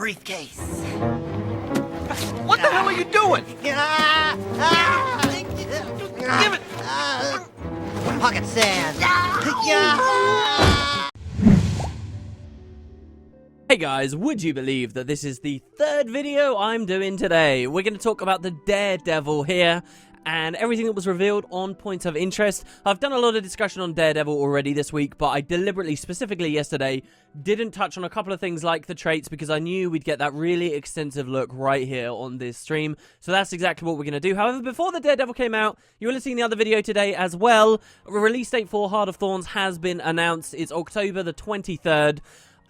briefcase. What the hell are you doing? Give it! Pocket sand. Hey guys, would you believe that this is the third video I'm doing today? We're going to talk about the Daredevil here and everything that was revealed on Points of Interest. I've done a lot of discussion on Daredevil already this week, but I deliberately, specifically yesterday, didn't touch on a couple of things like the traits because I knew we'd get that really extensive look right here on this stream. So that's exactly what we're going to do. However, before the Daredevil came out, you will have seen the other video today as well. A release date for Heart of Thorns has been announced. It's October the 23rd.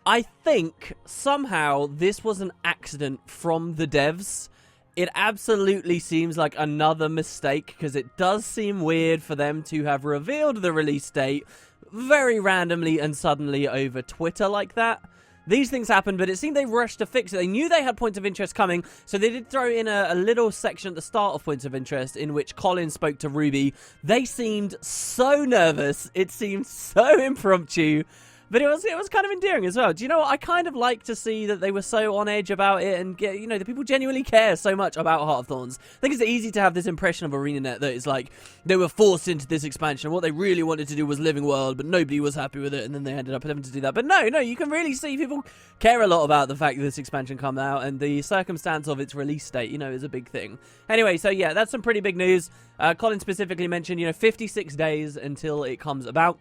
I think somehow this was an accident from the devs. It absolutely seems like another mistake because it does seem weird for them to have revealed the release date very randomly and suddenly over Twitter like that. These things happen, but it seemed they rushed to fix it. They knew they had Points of Interest coming, so they did throw in a little section at the start of Points of Interest in which Colin spoke to Ruby. They seemed so nervous. It seemed so impromptu. But it was kind of endearing as well. Do you know what? I kind of like to see that they were so on edge about it and, you know, the people genuinely care so much about Heart of Thorns. I think it's easy to have this impression of ArenaNet that it's like they were forced into this expansion. What they really wanted to do was Living World, but nobody was happy with it, and then they ended up having to do that. But no, you can really see people care a lot about the fact that this expansion come out, and the circumstance of its release date, you know, is a big thing. Anyway, so yeah, that's some pretty big news. Colin specifically mentioned, 56 days until it comes about,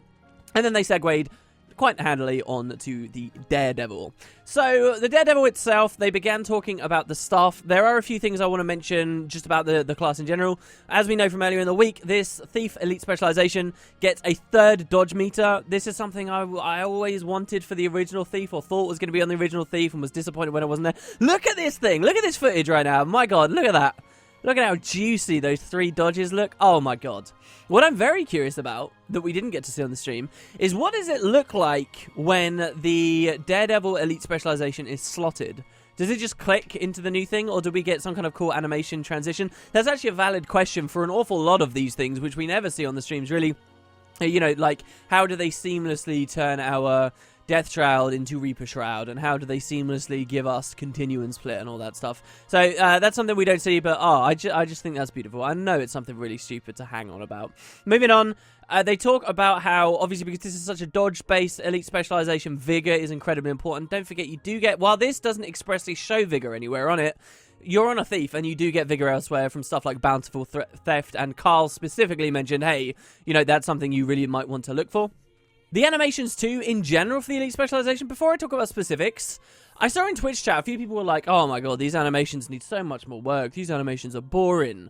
and then they segued quite handily on to the Daredevil. So, the Daredevil itself, they began talking about the staff. There are a few things I want to mention just about the class in general. As we know from earlier in the week, this Thief Elite Specialization gets a third dodge meter. This is something I always wanted for the original Thief, or thought was going to be on the original Thief, and was disappointed when it wasn't there. Look at this thing! Look at this footage right now! My god, look at that! Look at how juicy those 3 dodges look. Oh my god. What I'm very curious about, that we didn't get to see on the stream, is what does it look like when the Daredevil Elite Specialization is slotted? Does it just click into the new thing, or do we get some kind of cool animation transition? That's actually a valid question for an awful lot of these things, which we never see on the streams, really. You know, like, how do they seamlessly turn our Death Shroud into Reaper Shroud, and how do they seamlessly give us Continuum Split and all that stuff? So that's something we don't see, but I just think that's beautiful. I know it's something really stupid to hang on about. Moving on, they talk about how, obviously, because this is such a dodge-based Elite Specialization, Vigor is incredibly important. Don't forget, you do get, while this doesn't expressly show Vigor anywhere on it, you're on a Thief, and you do get Vigor elsewhere from stuff like Bountiful Theft, and Carl specifically mentioned, hey, that's something you really might want to look for. The animations, too, in general for the Elite Specialization, before I talk about specifics, I saw in Twitch chat, a few people were like, oh my god, these animations need so much more work, these animations are boring.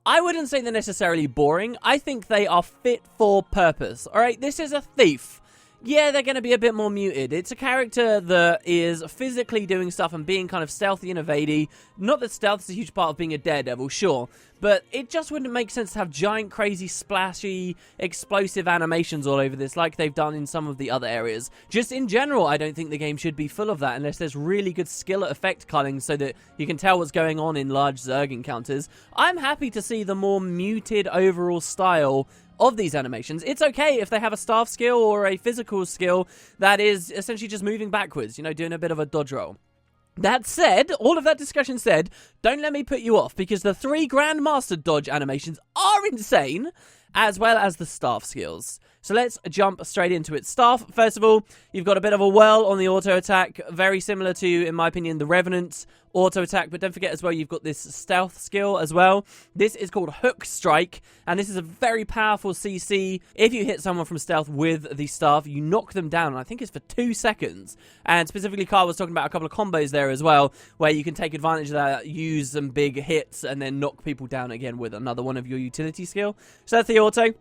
I wouldn't say they're necessarily boring, I think they are fit for purpose, alright? This is a Thief. Yeah, they're going to be a bit more muted. It's a character that is physically doing stuff and being kind of stealthy and evadey. Not that stealth is a huge part of being a Daredevil, sure. But it just wouldn't make sense to have giant, crazy, splashy, explosive animations all over this like they've done in some of the other areas. Just in general, I don't think the game should be full of that unless there's really good skill at effect culling so that you can tell what's going on in large Zerg encounters. I'm happy to see the more muted overall style of these animations. It's okay if they have a staff skill or a physical skill that is essentially just moving backwards, doing a bit of a dodge roll. That said, all of that discussion said, don't let me put you off, because the 3 Grandmaster dodge animations are insane, as well as the staff skills. So let's jump straight into it. Staff, first of all, you've got a bit of a whirl on the auto attack, very similar to, in my opinion, the Revenant's auto attack, but don't forget as well, you've got this stealth skill as well. This is called Hook Strike, and this is a very powerful CC. If you hit someone from stealth with the staff, you knock them down, and I think it's for 2 seconds. And specifically, Carl was talking about a couple of combos there as well, where you can take advantage of that, use some big hits, and then knock people down again with another one of your utility skill. So that's the auto.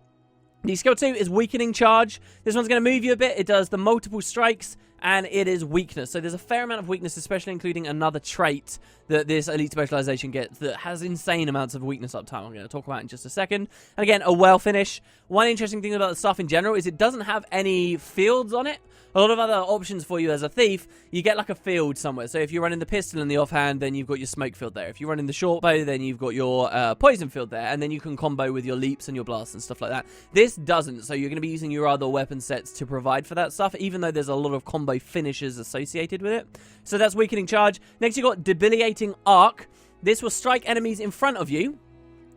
The skill 2 is Weakening Charge. This one's going to move you a bit. It does the multiple strikes, and it is weakness. So there's a fair amount of weakness, especially including another trait that this Elite Specialization gets that has insane amounts of weakness uptime. I'm going to talk about in just a second. And again, a well finish. One interesting thing about the stuff in general is it doesn't have any fields on it. A lot of other options for you as a Thief, you get like a field somewhere. So if you're running the pistol in the offhand, then you've got your smoke field there. If you're running the short bow, then you've got your poison field there. And then you can combo with your leaps and your blasts and stuff like that. This doesn't, so you're going to be using your other weapon sets to provide for that stuff, even though there's a lot of combo combo finishes associated with it. So that's Weakening Charge. Next, you got Debilitating Arc. This will strike enemies in front of you.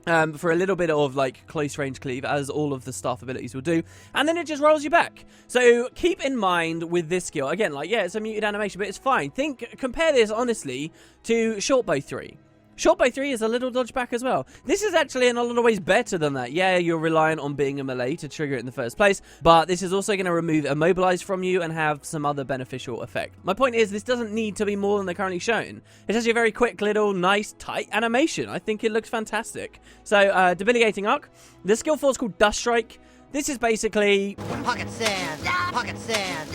For a little bit of like close range cleave, as all of the staff abilities will do, and then it just rolls you back. So keep in mind with this skill, again, like, yeah, it's a muted animation, but it's fine. Compare this honestly to Shortbow 3. Shortbow 3 is a little dodge back as well. This is actually in a lot of ways better than that. Yeah, you're reliant on being a melee to trigger it in the first place, but this is also going to remove Immobilize from you and have some other beneficial effect. My point is, this doesn't need to be more than they're currently shown. It's actually a very quick, little, nice, tight animation. I think it looks fantastic. So, Debilitating Arc. The skill 4 is called Dust Strike. This is basically... Pocket sand. Pocket sand.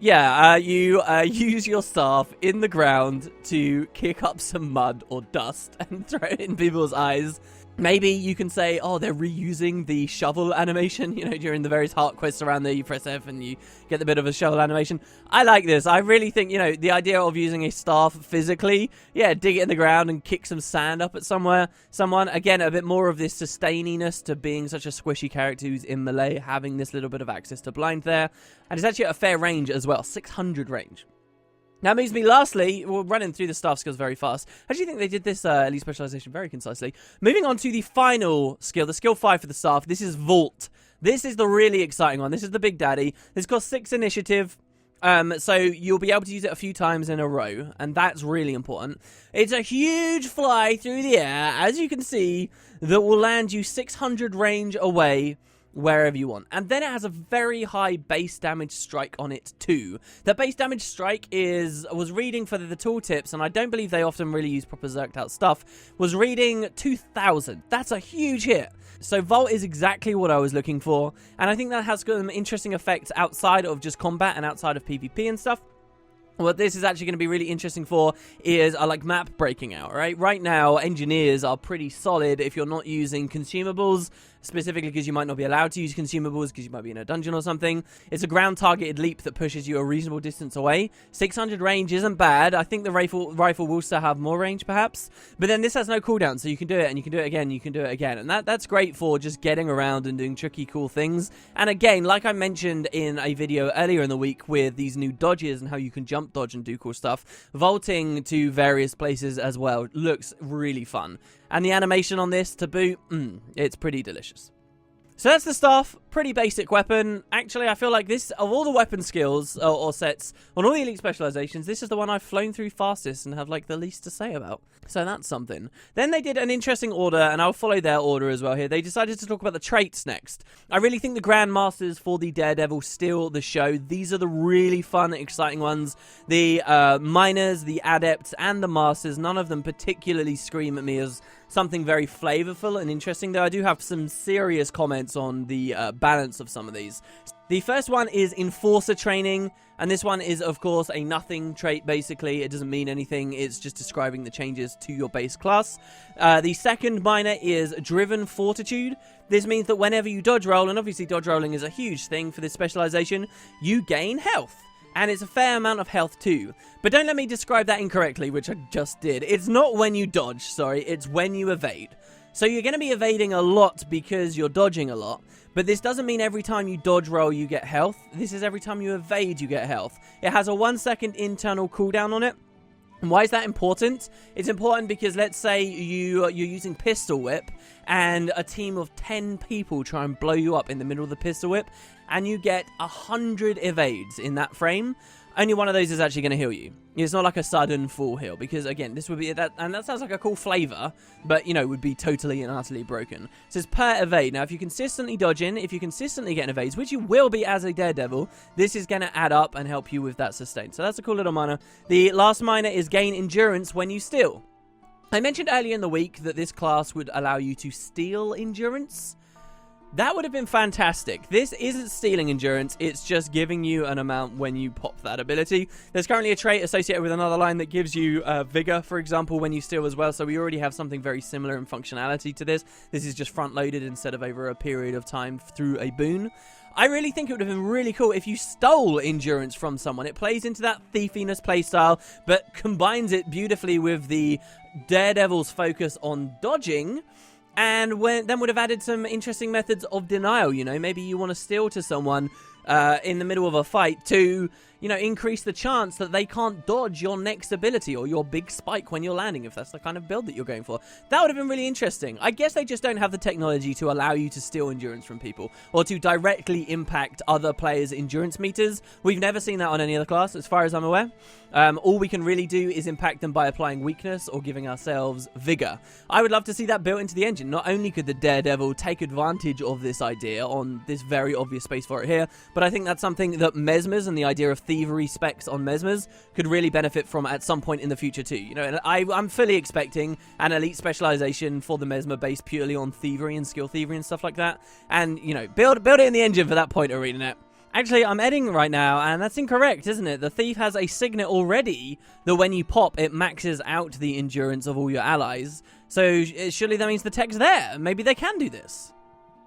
Yeah, you use your staff in the ground to kick up some mud or dust and throw it in people's eyes. Maybe you can say, oh, they're reusing the shovel animation, you know, during the various heart quests around there. You press F and you get the bit of a shovel animation. I like this. I really think, you know, the idea of using a staff physically, yeah, dig it in the ground and kick some sand up at someone. Again, a bit more of this sustaininess to being such a squishy character who's in melee, having this little bit of access to blind there. And it's actually at a fair range as well, 600 range. Now, moves me lastly, we're running through the staff skills very fast. I actually think they did this elite specialization very concisely. Moving on to the final skill, the skill 5 for the staff. This is Vault. This is the really exciting one. This is the big daddy. This costs 6 initiative. So you'll be able to use it a few times in a row, and that's really important. It's a huge fly through the air, as you can see, that will land you 600 range away wherever you want. And then it has a very high base damage strike on it too. The base damage strike was reading for the tooltips, and I don't believe they often really use proper zerked out stuff, was reading 2,000. That's a huge hit. So Vault is exactly what I was looking for, and I think that has some interesting effects outside of just combat and outside of PvP and stuff. What this is actually going to be really interesting for is like map breaking out, right? Right now, engineers are pretty solid if you're not using consumables, specifically because you might not be allowed to use consumables because you might be in a dungeon or something. It's a ground targeted leap that pushes you a reasonable distance away. 600 range isn't bad. I think the rifle will still have more range perhaps, but then this has no cooldown, so you can do it and you can do it again, you can do it again, and that's great for just getting around and doing tricky cool things. And again, like I mentioned in a video earlier in the week with these new dodges and how you can jump dodge and do cool stuff, vaulting to various places as well looks really fun. And the animation on this to boot, it's pretty delicious. So that's the staff, pretty basic weapon. Actually, I feel like this, of all the weapon skills or sets on all the elite specializations, this is the one I've flown through fastest and have like the least to say about. So that's something. Then they did an interesting order, and I'll follow their order as well here. They decided to talk about the traits next. I really think the Grandmasters for the Daredevil steal the show. These are the really fun, exciting ones. The Miners, the Adepts, and the Masters, none of them particularly scream at me as something very flavorful and interesting, though I do have some serious comments on the balance of some of these. The first one is Enforcer Training, and this one is, of course, a nothing trait, basically. It doesn't mean anything, it's just describing the changes to your base class. The second minor is Driven Fortitude. This means that whenever you dodge roll, and obviously dodge rolling is a huge thing for this specialization, you gain health. And it's a fair amount of health too. But don't let me describe that incorrectly, which I just did. It's not when you dodge, sorry, it's when you evade. So you're going to be evading a lot because you're dodging a lot. But this doesn't mean every time you dodge roll you get health. This is every time you evade you get health. It has a 1 second internal cooldown on it. And why is that important? It's important because let's say you're using Pistol Whip and a team of 10 people try and blow you up in the middle of the Pistol Whip, and you get 100 evades in that frame. Only one of those is actually going to heal you. It's not like a sudden full heal, because again, this would be that, and that sounds like a cool flavor, but you know, would be totally and utterly broken. So it's per evade. Now, if you consistently dodge in, if you consistently get evades, which you will be as a Daredevil, this is going to add up and help you with that sustain. So that's a cool little minor. The last minor is Gain Endurance when you steal. I mentioned earlier in the week that this class would allow you to steal endurance. That would have been fantastic. This isn't stealing endurance, it's just giving you an amount when you pop that ability. There's currently a trait associated with another line that gives you vigor, for example, when you steal as well, so we already have something very similar in functionality to this. This is just front-loaded instead of over a period of time through a boon. I really think it would have been really cool if you stole endurance from someone. It plays into that thiefiness playstyle, but combines it beautifully with the Daredevil's focus on dodging. And then would have added some interesting methods of denial, you know. Maybe you want to steal to someone in the middle of a fight to, you know, increase the chance that they can't dodge your next ability or your big spike when you're landing, if that's the kind of build that you're going for. That would have been really interesting. I guess they just don't have the technology to allow you to steal endurance from people or to directly impact other players' endurance meters. We've never seen that on any other class, as far as I'm aware. All we can really do is impact them by applying weakness or giving ourselves vigor. I would love to see that built into the engine. Not only could the Daredevil take advantage of this idea on this very obvious space for it here, but I think that's something that Mesmers and the idea of thievery specs on Mesmers could really benefit from at some point in the future too. You know, and I'm fully expecting an elite specialization for the Mesmer based purely on thievery and skill thievery and stuff like that. And, you know, build it in the engine for that point, ArenaNet. Actually, I'm editing right now, and that's incorrect, isn't it? The Thief has a signet already that when you pop, it maxes out the endurance of all your allies. So surely that means the tech's there. Maybe they can do this.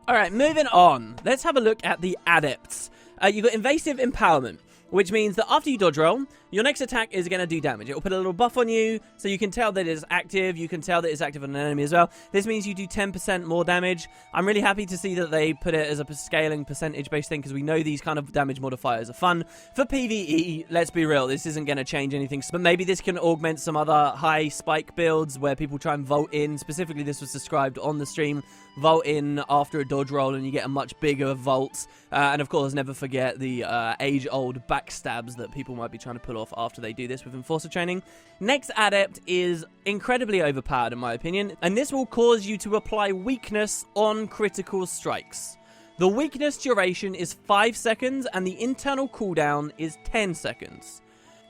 Alright, moving on. Let's have a look at the Adepts. You've got Invasive Empowerment, which means that after you dodge roll, your next attack is going to do damage. It will put a little buff on you, so you can tell that it's active. You can tell that it's active on an enemy as well. This means you do 10% more damage. I'm really happy to see that they put it as a scaling percentage-based thing, because we know these kind of damage modifiers are fun. For PvE, let's be real, this isn't going to change anything, but maybe this can augment some other high spike builds where people try and vault in. Specifically, this was described on the stream. Vault in after a dodge roll and you get a much bigger vault. And of course, never forget the age-old backstabs that people might be trying to pull off after they do this with Enforcer training. Next Adept is incredibly overpowered in my opinion, and this will cause you to apply weakness on critical strikes. The weakness duration is 5 seconds and the internal cooldown is 10 seconds.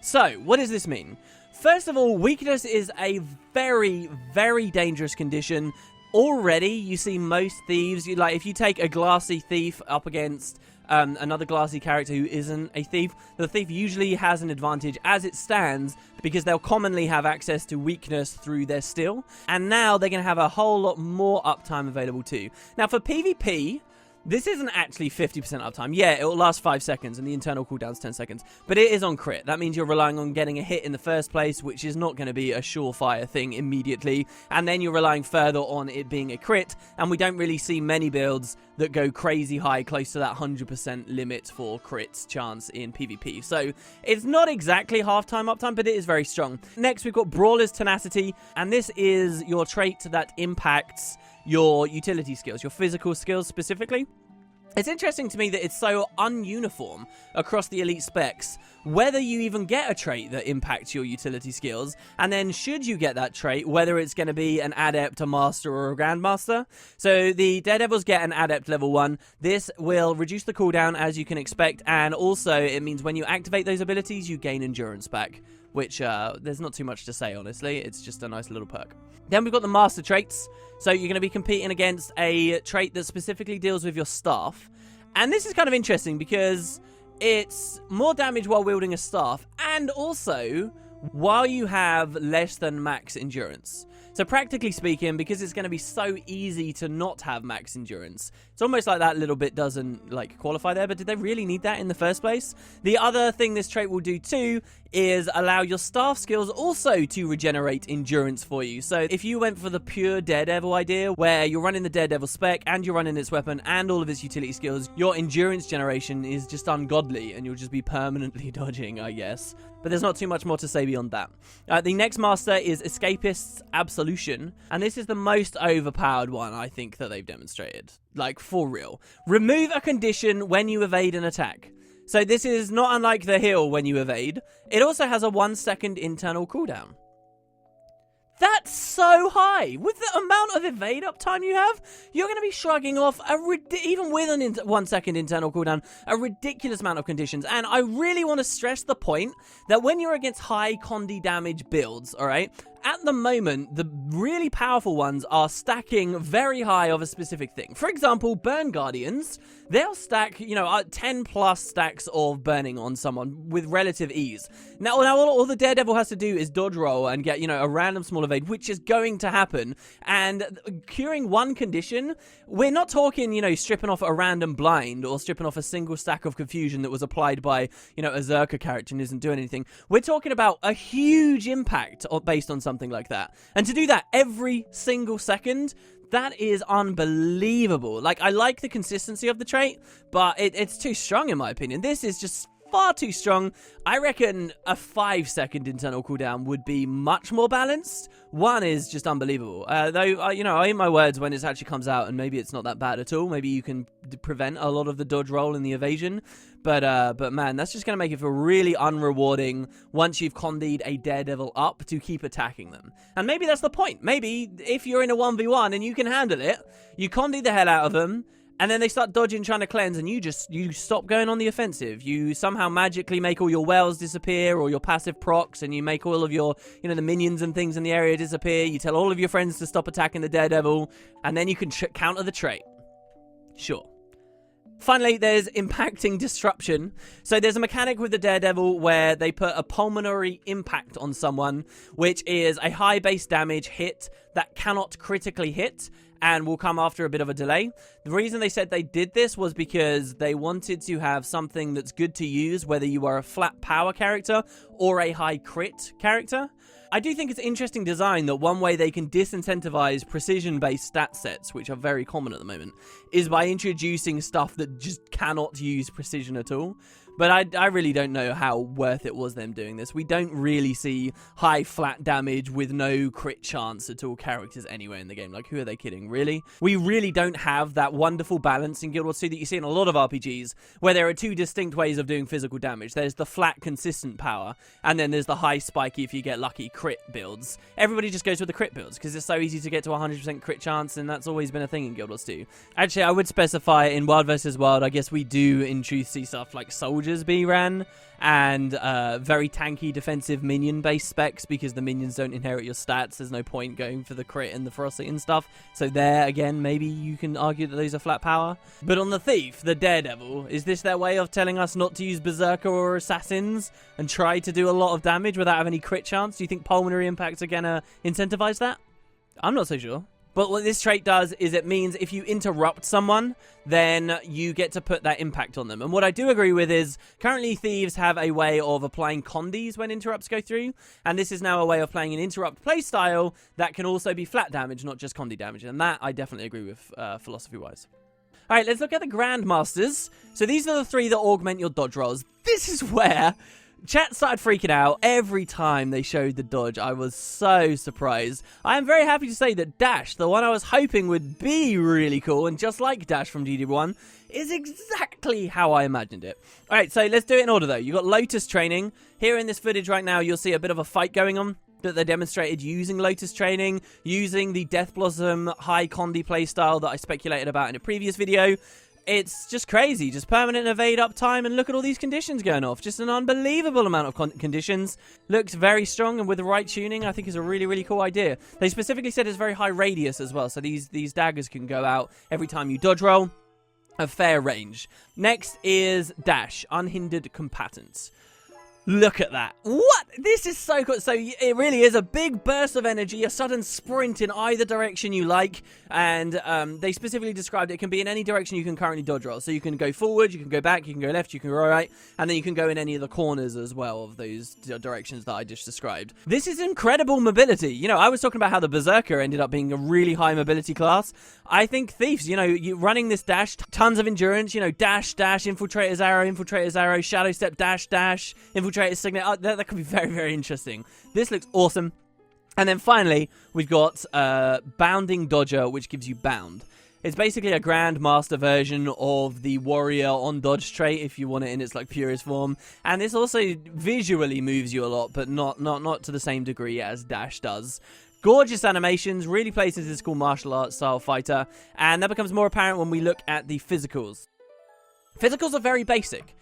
So, what does this mean? First of all, weakness is a very, very dangerous condition. Already, you see most thieves, if you take a glassy thief up against another glassy character who isn't a thief, the thief usually has an advantage as it stands because they'll commonly have access to weakness through their skill, and now they're going to have a whole lot more uptime available too. Now for PvP, this isn't actually 50% uptime. Yeah, it will last 5 seconds and the internal cooldown's 10 seconds. But it is on crit. That means you're relying on getting a hit in the first place, which is not going to be a surefire thing immediately. And then you're relying further on it being a crit. And we don't really see many builds that go crazy high, close to that 100% limit for crit chance in PvP. So it's not exactly half-time uptime, but it is very strong. Next, we've got Brawler's Tenacity. And this is your trait that impacts your utility skills, your physical skills specifically. It's interesting to me that it's so ununiform across the elite specs, whether you even get a trait that impacts your utility skills, and then should you get that trait, whether it's going to be an Adept, a Master, or a Grandmaster. So the Daredevils get an Adept level 1. This will reduce the cooldown as you can expect, and also it means when you activate those abilities, you gain endurance back, which there's not too much to say, honestly. It's just a nice little perk. Then we've got the Master traits. So you're going to be competing against a trait that specifically deals with your staff. And this is kind of interesting because it's more damage while wielding a staff, and also while you have less than max endurance. So practically speaking, because it's going to be so easy to not have max endurance, it's almost like that little bit doesn't qualify there, but did they really need that in the first place? The other thing this trait will do too is allow your staff skills also to regenerate endurance for you. So if you went for the pure Daredevil idea, where you're running the Daredevil spec and you're running its weapon and all of its utility skills, your endurance generation is just ungodly and you'll just be permanently dodging, I guess. But there's not too much more to say beyond that. The next master is Escapist's Absolution, and this is the most overpowered one, I think, that they've demonstrated. For real. Remove a condition when you evade an attack. So this is not unlike the heal when you evade. It also has a 1 second internal cooldown. That's so high. With the amount of evade uptime you have, you're going to be shrugging off, even with an 1 second internal cooldown, a ridiculous amount of conditions. And I really want to stress the point that when you're against high condi damage builds, alright, at the moment, the really powerful ones are stacking very high of a specific thing. For example, Burn Guardians, they'll stack, 10 plus stacks of burning on someone with relative ease. Now all the Daredevil has to do is dodge roll and get, a random small evade, which is going to happen. And curing one condition, we're not talking, stripping off a random blind or stripping off a single stack of confusion that was applied by, a Zerka character and isn't doing anything. We're talking about a huge impact based on something like that. And to do that every single second, That is unbelievable. Like, I like the consistency of the trait, but it's too strong in my opinion. This is just far too strong. I reckon a 5-second internal cooldown would be much more balanced. 1 is just unbelievable. Though, you know, I eat my words when it actually comes out, and maybe it's not that bad at all. Maybe you can prevent a lot of the dodge roll and the evasion. But man, that's just going to make it feel really unrewarding once you've condied a Daredevil up to keep attacking them. And maybe that's the point. Maybe if you're in a 1v1 and you can handle it, you condy the hell out of them, and then they start dodging, trying to cleanse, and you stop going on the offensive. You somehow magically make all your wells disappear, or your passive procs, and you make all of your, you know, the minions and things in the area disappear. You tell all of your friends to stop attacking the Daredevil, and then you can counter the trait. Sure. Finally, there's impacting disruption. So there's a mechanic with the Daredevil where they put a pulmonary impact on someone, which is a high base damage hit that cannot critically hit and will come after a bit of a delay. The reason they said they did this was because they wanted to have something that's good to use, whether you are a flat power character or a high crit character. I do think it's interesting design that one way they can disincentivize precision-based stat sets, which are very common at the moment, is by introducing stuff that just cannot use precision at all. But I really don't know how worth it was them doing this. We don't really see high flat damage with no crit chance at all characters anywhere in the game. Like, who are they kidding, really? We really don't have that wonderful balance in Guild Wars 2 that you see in a lot of RPGs, where there are two distinct ways of doing physical damage. There's the flat, consistent power, and then there's the high, spiky, if you get lucky, crit builds. Everybody just goes with the crit builds, because it's so easy to get to 100% crit chance, and that's always been a thing in Guild Wars 2. Actually, I would specify in Wild vs. Wild, I guess we do in truth see stuff like soldiers be ran, and very tanky defensive minion based specs, because the minions don't inherit your stats. There's no point going for the crit and the ferocity and stuff. So there again, maybe you can argue that those are flat power. But on the thief, the Daredevil, is this their way of telling us not to use berserker or assassins and try to do a lot of damage without having any crit chance? Do you think pulmonary impacts are gonna incentivize that? I'm not so sure. But what this trait does is it means if you interrupt someone, then you get to put that impact on them. And what I do agree with is currently thieves have a way of applying condies when interrupts go through. And this is now a way of playing an interrupt playstyle that can also be flat damage, not just condi damage. And that I definitely agree with philosophy-wise. All right, let's look at the Grandmasters. So these are the 3 that augment your dodge rolls. This is where chat started freaking out every time they showed the dodge. I was so surprised. I am very happy to say that Dash, the one I was hoping would be really cool, and just like Dash from DD1, is exactly how I imagined it. Alright, so let's do it in order though. You've got Lotus training. Here in this footage right now, you'll see a bit of a fight going on that they demonstrated using Lotus training, using the Death Blossom high condi playstyle that I speculated about in a previous video. It's just crazy, just permanent evade uptime, and look at all these conditions going off. Just an unbelievable amount of conditions. Looks very strong, and with the right tuning, I think is a really, really cool idea. They specifically said it's very high radius as well, so these daggers can go out every time you dodge roll. A fair range. Next is Dash, Unhindered Combatants. Look at that. What? This is so cool. So it really is a big burst of energy, a sudden sprint in either direction you like. And they specifically described it can be in any direction you can currently dodge roll. So you can go forward, you can go back, you can go left, you can go right. And then you can go in any of the corners as well of those directions that I just described. This is incredible mobility. You know, I was talking about how the Berserker ended up being a really high mobility class. I think Thieves, you know, you running this dash, tons of endurance, you know, dash, infiltrator's arrow, shadow step, dash, infiltrator's signet. That could be very, very interesting. This looks awesome. And then finally, we've got Bounding Dodger, which gives you bound. It's basically a Grandmaster version of the Warrior on Dodge trait, if you want it in its like purest form. And this also visually moves you a lot, but not to the same degree as Dash does. Gorgeous animations, really plays into this cool martial arts style fighter, and that becomes more apparent when we look at the physicals. Physicals are very basic,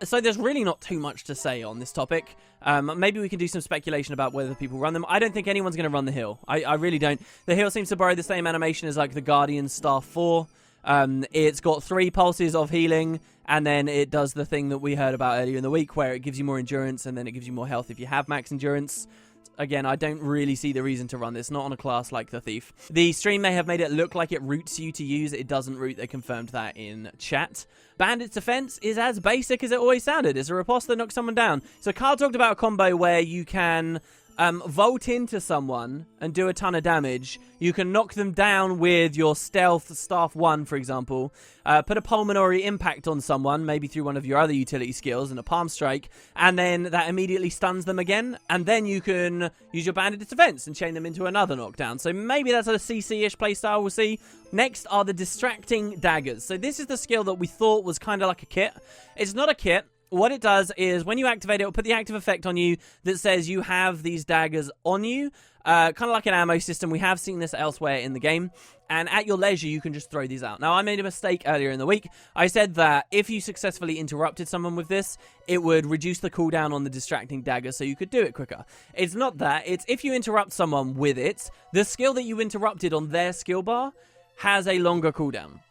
so there's really not too much to say on this topic. Maybe we can do some speculation about whether people run them. I don't think anyone's going to run the heal. I really don't. The heal seems to borrow the same animation as like the Guardian Staff 4. It's got 3 pulses of healing, and then it does the thing that we heard about earlier in the week where it gives you more endurance, and then it gives you more health if you have max endurance. Again, I don't really see the reason to run this, not on a class like the Thief. The stream may have made it look like it roots you to use it. It doesn't root. They confirmed that in chat. Bandit's defense is as basic as it always sounded. It's a riposte that knocks someone down. So Carl talked about a combo where you can vault into someone and do a ton of damage. You can knock them down with your stealth staff 1, for example. Put a pulmonary impact on someone, maybe through one of your other utility skills and a palm strike, and then that immediately stuns them again, and then you can use your banded defense and chain them into another knockdown. So maybe that's a CC-ish playstyle we'll see. Next are the distracting daggers. So this is the skill that we thought was kind of like a kit. It's not a kit. What it does is when you activate it, it'll put the active effect on you that says you have these daggers on you. Kind of like an ammo system. We have seen this elsewhere in the game. And at your leisure, you can just throw these out. Now, I made a mistake earlier in the week. I said that if you successfully interrupted someone with this, it would reduce the cooldown on the distracting dagger so you could do it quicker. It's not that. It's if you interrupt someone with it, the skill that you interrupted on their skill bar has a longer cooldown.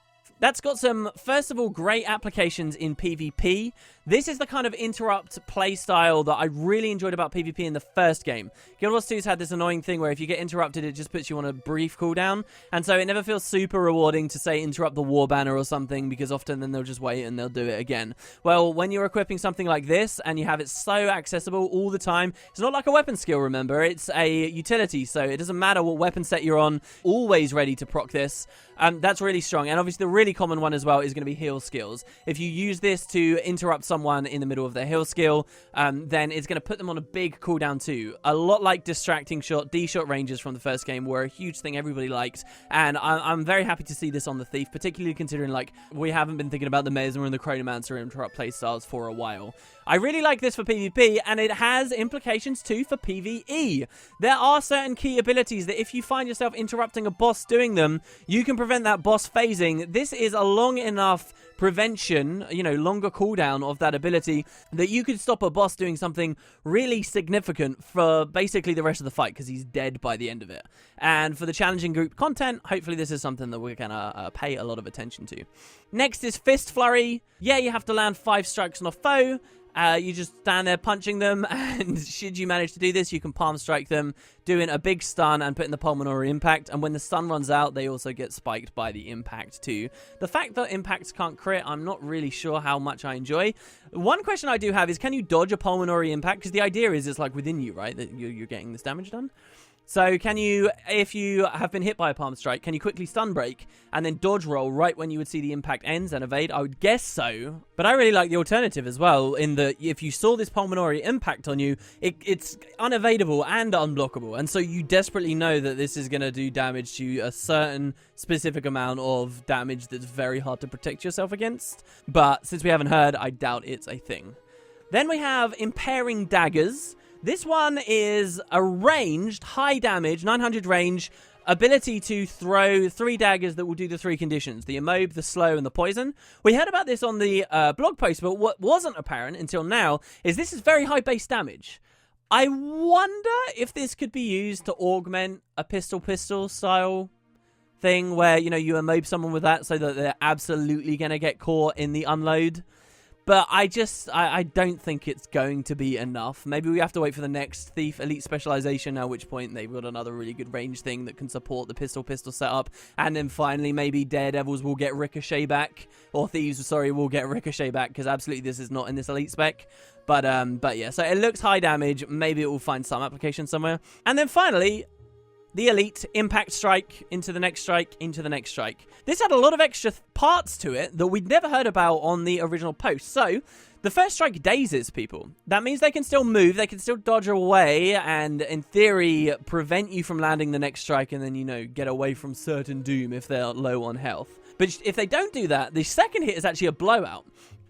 That's got some, first of all, great applications in PvP. This is the kind of interrupt playstyle that I really enjoyed about PvP in the first game. Guild Wars 2's had this annoying thing where if you get interrupted, it just puts you on a brief cooldown. And so it never feels super rewarding to, say, interrupt the war banner or something, because often then they'll just wait and they'll do it again. Well, when you're equipping something like this and you have it so accessible all the time, it's not like a weapon skill, remember. It's a utility, so it doesn't matter what weapon set you're on, always ready to proc this. That's really strong. And obviously the really common one as well is going to be heal skills. If you use this to interrupt someone in the middle of their heal skill, then it's going to put them on a big cooldown too. A lot like distracting shot, D-shot ranges from the first game were a huge thing everybody liked, and I'm very happy to see this on the Thief, particularly considering like we haven't been thinking about the Mesmer and the Chronomancer interrupt playstyles for a while. I really like this for PvP, and it has implications too for PvE. There are certain key abilities that if you find yourself interrupting a boss doing them, you can prevent that boss phasing. This is a long enough prevention, longer cooldown of that ability that you could stop a boss doing something really significant for basically the rest of the fight, because he's dead by the end of it. And for the challenging group content, hopefully this is something that we're gonna pay a lot of attention to. Next is Fist Flurry. Yeah, you have to land 5 strikes on a foe. You just stand there punching them, and should you manage to do this, you can palm strike them, doing a big stun and putting the pulmonary impact, and when the stun runs out, they also get spiked by the impact too. The fact that impacts can't crit, I'm not really sure how much I enjoy. One question I do have is, can you dodge a pulmonary impact? Because the idea is it's like within you, right, that you're getting this damage done. So can you, if you have been hit by a palm strike, can you quickly stun break and then dodge roll right when you would see the impact ends and evade? I would guess so. But I really like the alternative as well, in that if you saw this pulmonary impact on you, it's unevadable and unblockable. And so you desperately know that this is going to do damage to a certain specific amount of damage that's very hard to protect yourself against. But since we haven't heard, I doubt it's a thing. Then we have Impairing Daggers. This one is a ranged, high damage, 900 range, ability to throw 3 daggers that will do the 3 conditions, the immob, the slow, and the poison. We heard about this on the blog post, but what wasn't apparent until now is this is very high base damage. I wonder if this could be used to augment a pistol style thing where, you immob someone with that so that they're absolutely going to get caught in the unload. But I don't think it's going to be enough. Maybe we have to wait for the next Thief Elite Specialization, at which point they've got another really good range thing that can support the pistol setup. And then finally, maybe Daredevils will get Ricochet back. Or Thieves, sorry, will get Ricochet back, because absolutely this is not in this Elite spec. But yeah, so it looks high damage. Maybe it will find some application somewhere. And then finally, the Elite Impact Strike, into the next strike, into the next strike. This had a lot of extra parts to it that we'd never heard about on the original post. So, the first strike dazes people. That means they can still move, they can still dodge away, and in theory, prevent you from landing the next strike and then, get away from certain doom if they're low on health. But if they don't do that, the second hit is actually a blowout.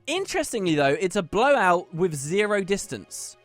Interestingly, though, it's a blowout with 0 distance.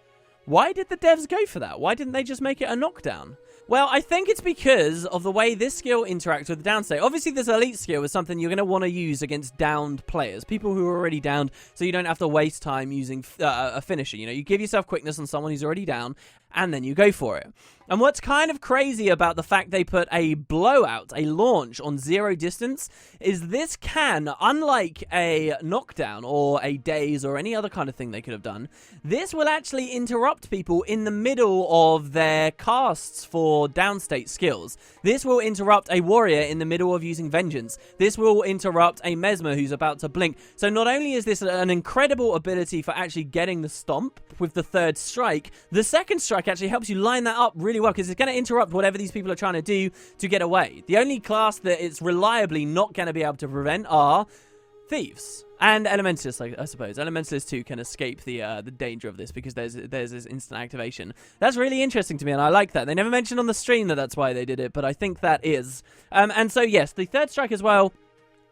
Why did the devs go for that? Why didn't they just make it a knockdown? Well, I think it's because of the way this skill interacts with the down state. Obviously, this elite skill is something you're going to want to use against downed players, people who are already downed, so you don't have to waste time using a finisher. You give yourself quickness on someone who's already down, and then you go for it. And what's kind of crazy about the fact they put a blowout, a launch on 0 distance, is this can, unlike a knockdown or a daze or any other kind of thing they could have done, this will actually interrupt people in the middle of their casts for downstate skills. This will interrupt a warrior in the middle of using vengeance. This will interrupt a mesmer who's about to blink. So not only is this an incredible ability for actually getting the stomp with the third strike, the second strike strike actually helps you line that up really well, because it's going to interrupt whatever these people are trying to do to get away. The only class that it's reliably not going to be able to prevent are thieves and elementalists, I suppose. Elementalists too can escape the danger of this, because there's this instant activation. That's really interesting to me, and I like that. They never mentioned on the stream that that's why they did it, but I think that is. And so yes, the third strike as well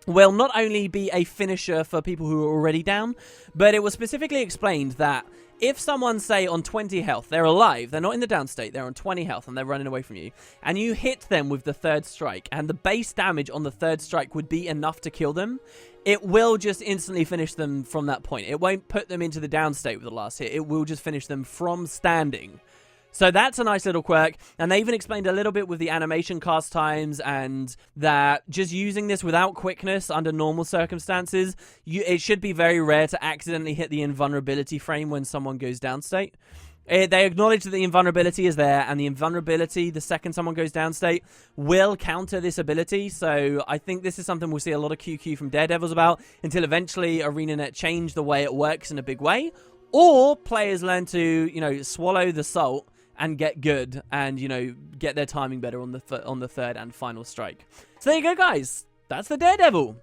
will not only be a finisher for people who are already down, but it was specifically explained that if someone, say, on 20 health, they're alive, they're not in the down state, they're on 20 health, and they're running away from you, and you hit them with the third strike, and the base damage on the third strike would be enough to kill them, it will just instantly finish them from that point. It won't put them into the down state with the last hit. It will just finish them from standing. So that's a nice little quirk, and they even explained a little bit with the animation cast times, and that just using this without quickness under normal circumstances, it should be very rare to accidentally hit the invulnerability frame when someone goes down state. They acknowledge that the invulnerability is there, and the invulnerability, the second someone goes down state, will counter this ability. So I think this is something we'll see a lot of QQ from Daredevils about, until eventually ArenaNet change the way it works in a big way, or players learn to, you know, swallow the salt and get good, and, you know, get their timing better on the third and final strike. So there you go, guys. That's the Daredevil.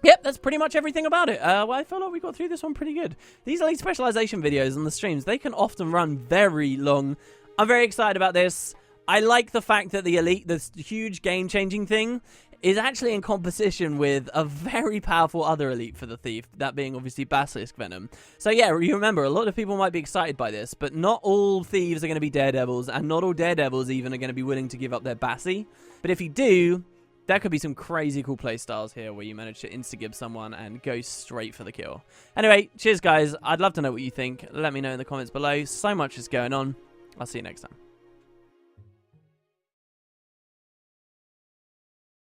Yep, that's pretty much everything about it. Well, I feel like we got through this one pretty good. These elite specialization videos on the streams, they can often run very long. I'm very excited about this. I like the fact that the elite, this huge game-changing thing, is actually in competition with a very powerful other elite for the thief, that being obviously Basilisk Venom. So yeah, you remember, a lot of people might be excited by this, but not all thieves are going to be Daredevils, and not all Daredevils even are going to be willing to give up their Bassie. But if you do, there could be some crazy cool playstyles here where you manage to insta-gib someone and go straight for the kill. Anyway, cheers guys, I'd love to know what you think. Let me know in the comments below. So much is going on. I'll see you next time.